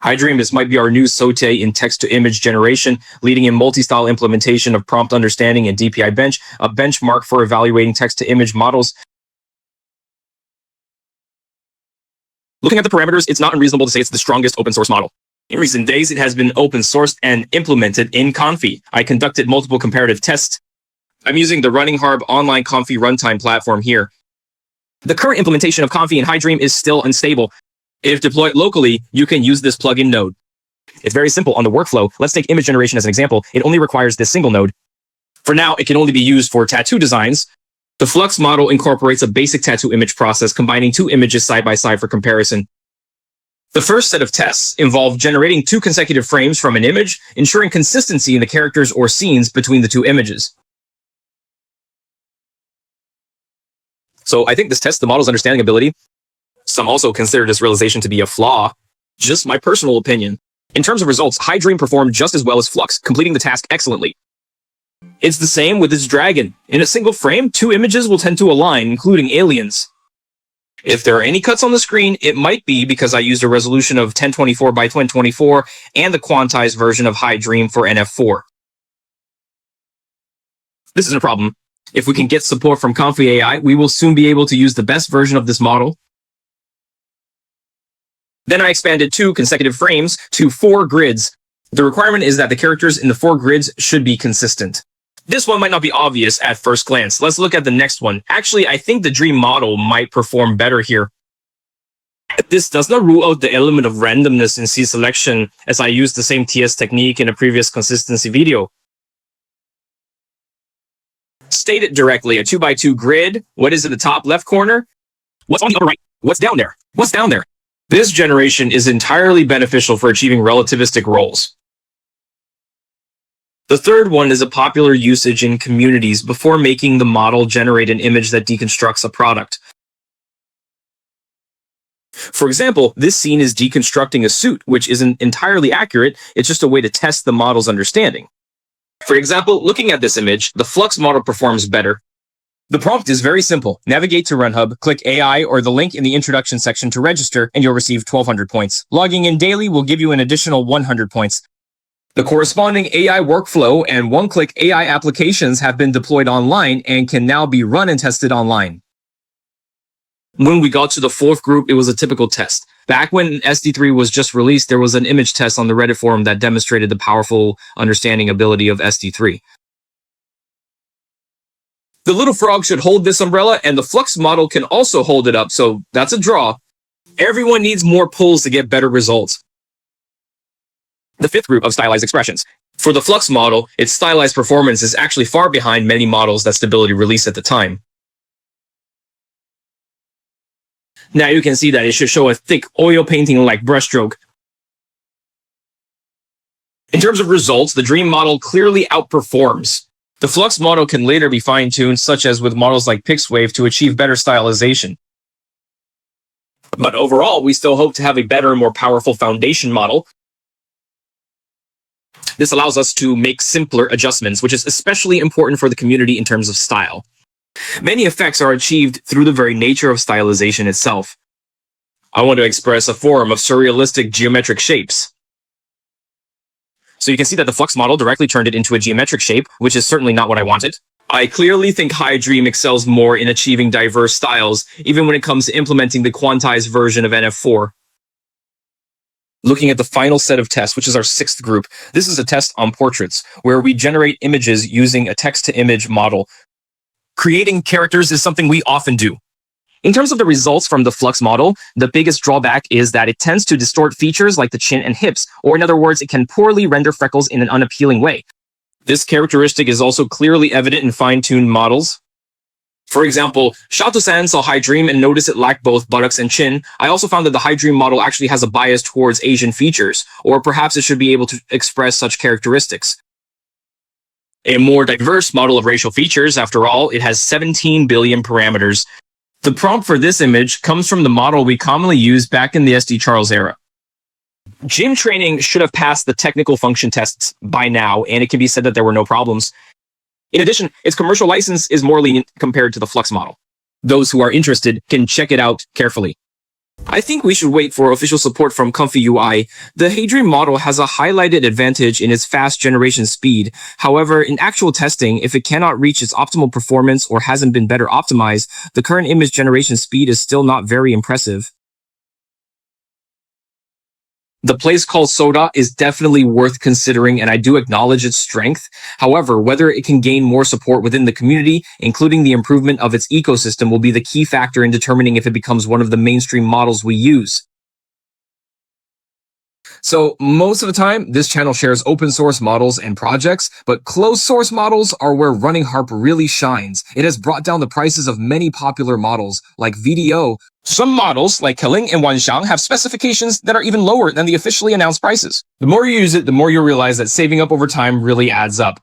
HiDream, this might be our new SOTA in text-to-image generation, leading in multi-style implementation of prompt understanding and DPI Bench, a benchmark for evaluating text-to-image models. Looking at the parameters, it's not unreasonable to say it's the strongest open source model. In recent days, it has been open sourced and implemented in Confi. I conducted multiple comparative tests. I'm using the RunningHub online Confi runtime platform here. The current implementation of Confi in HiDream is still unstable. If deployed locally, you can use this plugin node. It's very simple on the workflow. Let's take image generation as an example. It only requires this single node. For now, it can only be used for tattoo designs. The FLUX model incorporates a basic tattoo image process, combining two images side by side for comparison. The first set of tests involve generating 2 consecutive frames from an image, ensuring consistency in the characters or scenes between the 2 images. So I think this tests the model's understanding ability. Some also consider this realization to be a flaw. Just my personal opinion. In terms of results, HiDream performed just as well as FLUX, completing the task excellently. It's the same with its dragon. In a single frame, 2 images will tend to align, including aliens. If there are any cuts on the screen, it might be because I used a resolution of 1024 by 1024 and the quantized version of HiDream for NF4. This isn't a problem. If we can get support from Confi AI, we will soon be able to use the best version of this model. Then I expanded 2 consecutive frames to 4 grids. The requirement is that the characters in the 4 grids should be consistent. This one might not be obvious at first glance. Let's look at the next one. Actually, I think the Dream model might perform better here. This does not rule out the element of randomness in C selection, as I used the same TS technique in a previous consistency video. State it directly, a 2x2 grid. What is in the top left corner? What's on the upper right? What's down there? What's down there? This generation is entirely beneficial for achieving relativistic roles. The third one is a popular usage in communities before making the model generate an image that deconstructs a product. For example, this scene is deconstructing a suit, which isn't entirely accurate. It's just a way to test the model's understanding. For example, looking at this image, the FLUX model performs better. The prompt is very simple. Navigate to RunHub, click AI or the link in the introduction section to register, and you'll receive 1,200 points. Logging in daily will give you an additional 100 points. The corresponding AI workflow and one-click AI applications have been deployed online and can now be run and tested online. When we got to the 4th group, it was a typical test. Back when SD3 was just released, there was an image test on the Reddit forum that demonstrated the powerful understanding ability of SD3. The little frog should hold this umbrella, and the FLUX model can also hold it up, so that's a draw. Everyone needs more pulls to get better results. The 5th group of stylized expressions. For the FLUX model, its stylized performance is actually far behind many models that Stability released at the time. Now you can see that it should show a thick oil painting-like brushstroke. In terms of results, the Dream model clearly outperforms. The FLUX model can later be fine-tuned, such as with models like PixWave, to achieve better stylization. But overall, we still hope to have a better and more powerful foundation model. This allows us to make simpler adjustments, which is especially important for the community in terms of style. Many effects are achieved through the very nature of stylization itself. I want to express a form of surrealistic geometric shapes. So you can see that the FLUX model directly turned it into a geometric shape, which is certainly not what I wanted. I clearly think HiDream excels more in achieving diverse styles, even when it comes to implementing the quantized version of NF4. Looking at the final set of tests, which is our 6th group, this is a test on portraits, where we generate images using a text-to-image model. Creating characters is something we often do. In terms of the results from the FLUX model, the biggest drawback is that it tends to distort features like the chin and hips, or in other words, it can poorly render freckles in an unappealing way. This characteristic is also clearly evident in fine-tuned models. For example, Shato-san saw HiDream and noticed it lacked both buttocks and chin. I also found that the HiDream model actually has a bias towards Asian features, or perhaps it should be able to express such characteristics. A more diverse model of racial features, after all, it has 17 billion parameters. The prompt for this image comes from the model we commonly used back in the SD Charles era. Gym training should have passed the technical function tests by now, and it can be said that there were no problems. In addition, its commercial license is more lenient compared to the FLUX model. Those who are interested can check it out carefully. I think we should wait for official support from Comfy UI. The HiDream model has a highlighted advantage in its fast generation speed. However, in actual testing, if it cannot reach its optimal performance or hasn't been better optimized, the current image generation speed is still not very impressive. The place called SOTA is definitely worth considering, and I do acknowledge its strength. However, whether it can gain more support within the community, including the improvement of its ecosystem, will be the key factor in determining if it becomes one of the mainstream models we use. So most of the time, this channel shares open source models and projects, but closed source models are where RunningHub really shines. It has brought down the prices of many popular models, like VDO. Some models, like Keling and Wanxiang, have specifications that are even lower than the officially announced prices. The more you use it, the more you'll realize that saving up over time really adds up.